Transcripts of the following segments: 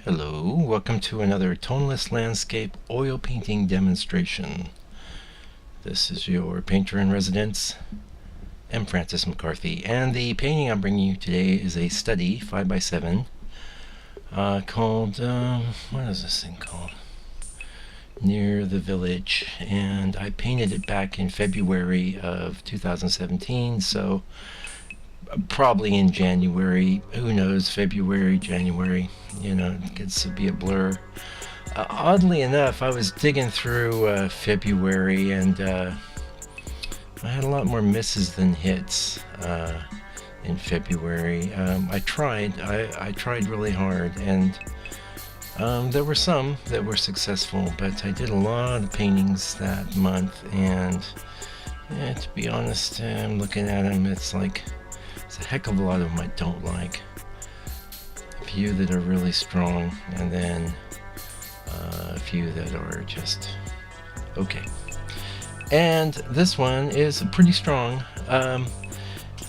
Hello, welcome to another Tonalist landscape oil painting demonstration. This is your painter in residence, M. Francis McCarthy, and the painting I'm bringing you today is a study 5x7 called, what is this thing called? Near the Village, and I painted it back in February of 2017, so probably in January, who knows, February, January, it gets to be a blur. Oddly enough, I was digging through February, and I had a lot more misses than hits in February. I tried really hard, and there were some that were successful, but I did a lot of paintings that month, and to be honest, I'm looking at them, it's a heck of a lot of them I don't like. A few that are really strong, and then a few that are just okay. And this one is pretty strong.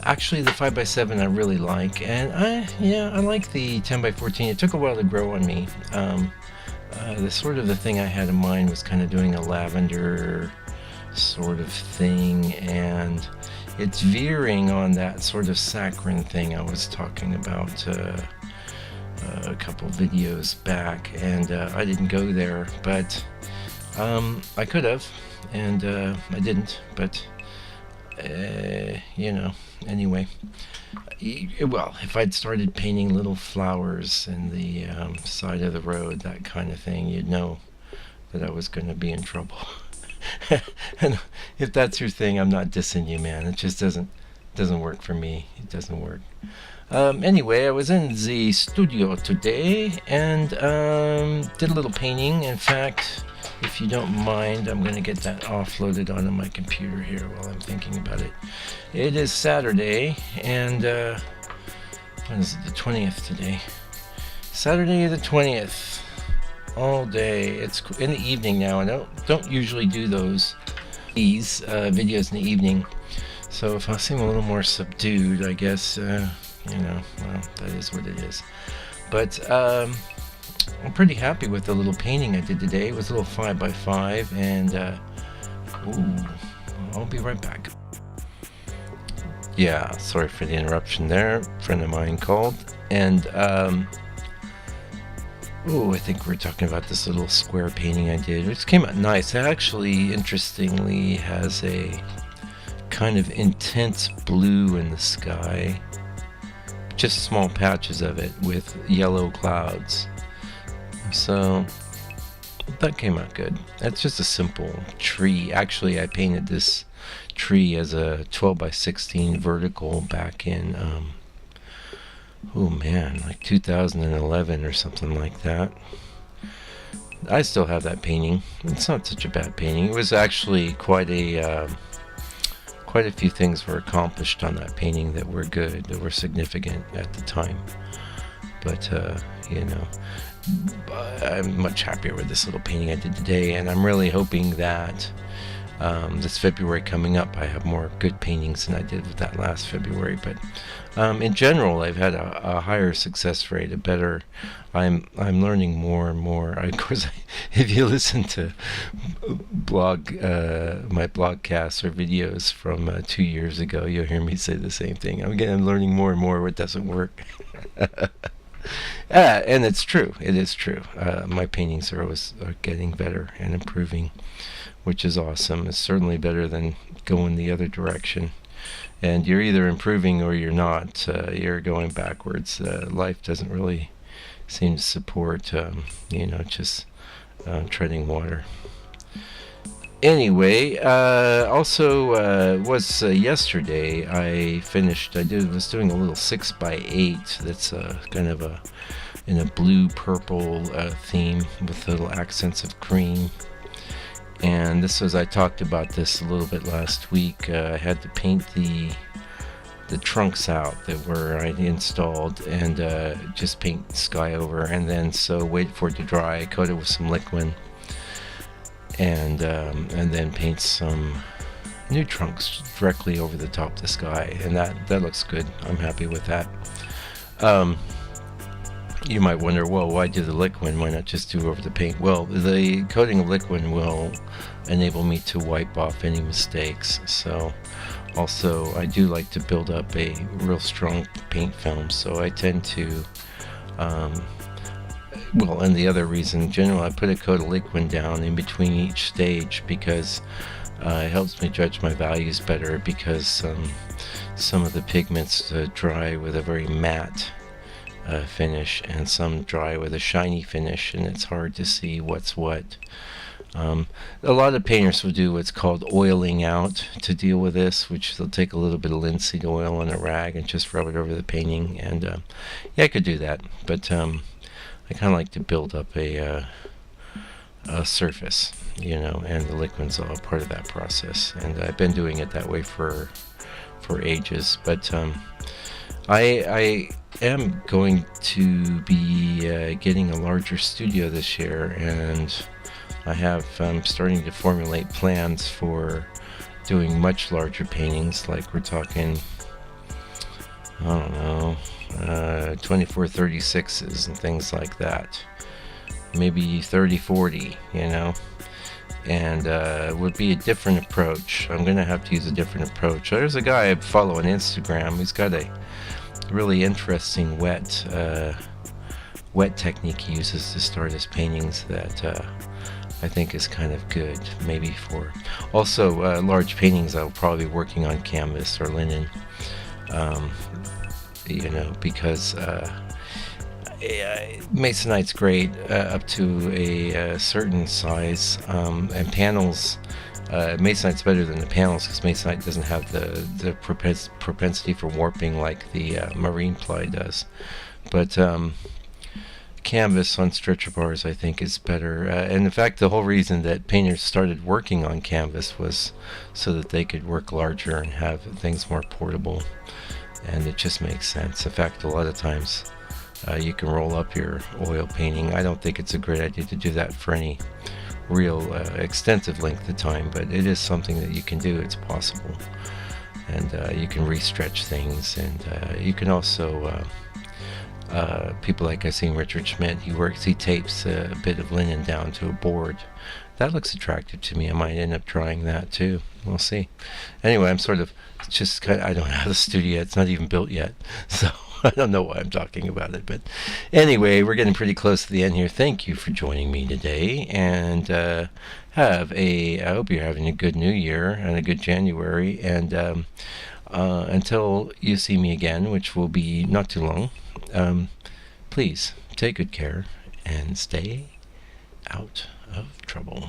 Actually, the 5x7 I really like, and I like the 10x14. It took a while to grow on me. The thing I had in mind was kind of doing a lavender sort of thing, and it's veering on that sort of saccharine thing I was talking about a couple videos back, and I didn't go there, but I could have, and I didn't, but anyway, well, if I'd started painting little flowers in the side of the road, that kind of thing, you'd know that I was going to be in trouble. And if that's your thing, I'm not dissing you, man. It just doesn't work for me. It doesn't work. Anyway, I was in the studio today and did a little painting. In fact, if you don't mind, I'm going to get that offloaded onto my computer here while I'm thinking about it. It is Saturday, and what is it, the 20th today? Saturday the 20th. All day. It's in the evening now, and I don't usually do these videos in the evening, so if I seem a little more subdued, I guess well, that is what it is. But I'm pretty happy with the little painting I did today. It was a little 5x5, and I'll be right back. Yeah, sorry for the interruption there. A friend of mine called, and I think we're talking about this little square painting I did, which came out nice. It actually, interestingly, has a kind of intense blue in the sky, just small patches of it with yellow clouds. So that came out good. That's just a simple tree. Actually, I painted this tree as a 12x16 vertical back in like 2011 or something like that. I still have that painting. It's not such a bad painting. It was actually quite a few things were accomplished on that painting that were good, that were significant at the time. But I'm much happier with this little painting I did today, and I'm really hoping that this February coming up, I have more good paintings than I did with that last February. But in general, I've had a higher success rate, a better. I'm learning more and more. Of course, if you listen to my blogcasts or videos from 2 years ago, you'll hear me say the same thing. I'm learning more and more what doesn't work. And it's true. It is true. My paintings are always getting better and improving, which is awesome. It's certainly better than going the other direction. And you're either improving or you're not. You're going backwards. Life doesn't really seem to support, just treading water. Anyway, also was yesterday I was doing a little 6x8 that's kind of in a blue-purple theme with little accents of green. And I talked about this a little bit last week. I had to paint the trunks out that I installed, and just paint the sky over, and then wait for it to dry, coat it with some liquid, and then paint some new trunks directly over the top of the sky, and that looks good. I'm happy with that. You might wonder, well, why do the liquid? Why not just do over the paint? Well, the coating of liquid will enable me to wipe off any mistakes. So, also, I do like to build up a real strong paint film, so I tend to, well, and the other reason, generally, I put a coat of liquid down in between each stage because it helps me judge my values better, because some of the pigments dry with a very matte finish, and some dry with a shiny finish, and it's hard to see what's what. A lot of painters will do what's called oiling out to deal with this, which they'll take a little bit of linseed oil on a rag and just rub it over the painting, and yeah, I could do that, but I kind of like to build up a surface, and the liquid's all part of that process, and I've been doing it that way for ages. But I am going to be getting a larger studio this year, and I have starting to formulate plans for doing much larger paintings, like we're talking, I don't know, 24-36s and things like that, maybe 30-40, and would be a different approach. I'm going to have to use a different approach. There's a guy I follow on Instagram. He's got a really interesting wet technique he uses to start his paintings that I think is kind of good. Maybe for also large paintings, I'll probably be working on canvas or linen, because Masonite's great up to a certain size, and panels. Masonite's better than the panels because Masonite doesn't have the propensity for warping like the marine ply does. But canvas on stretcher bars, I think, is better. And in fact, the whole reason that painters started working on canvas was so that they could work larger and have things more portable. And it just makes sense. In fact, a lot of times you can roll up your oil painting. I don't think it's a great idea to do that for any real extensive length of time, but it is something that you can do. It's possible. And you can restretch things, and you can also people like I've seen Richard Schmidt, he tapes a bit of linen down to a board. That looks attractive to me. I might end up trying that too. We'll see. Anyway, I'm sort of just I don't have a studio. It's not even built yet, so I don't know why I'm talking about it. But anyway, we're getting pretty close to the end here. Thank you for joining me today, and I hope you're having a good New Year and a good January. And until you see me again, which will be not too long, please take good care and stay out of trouble.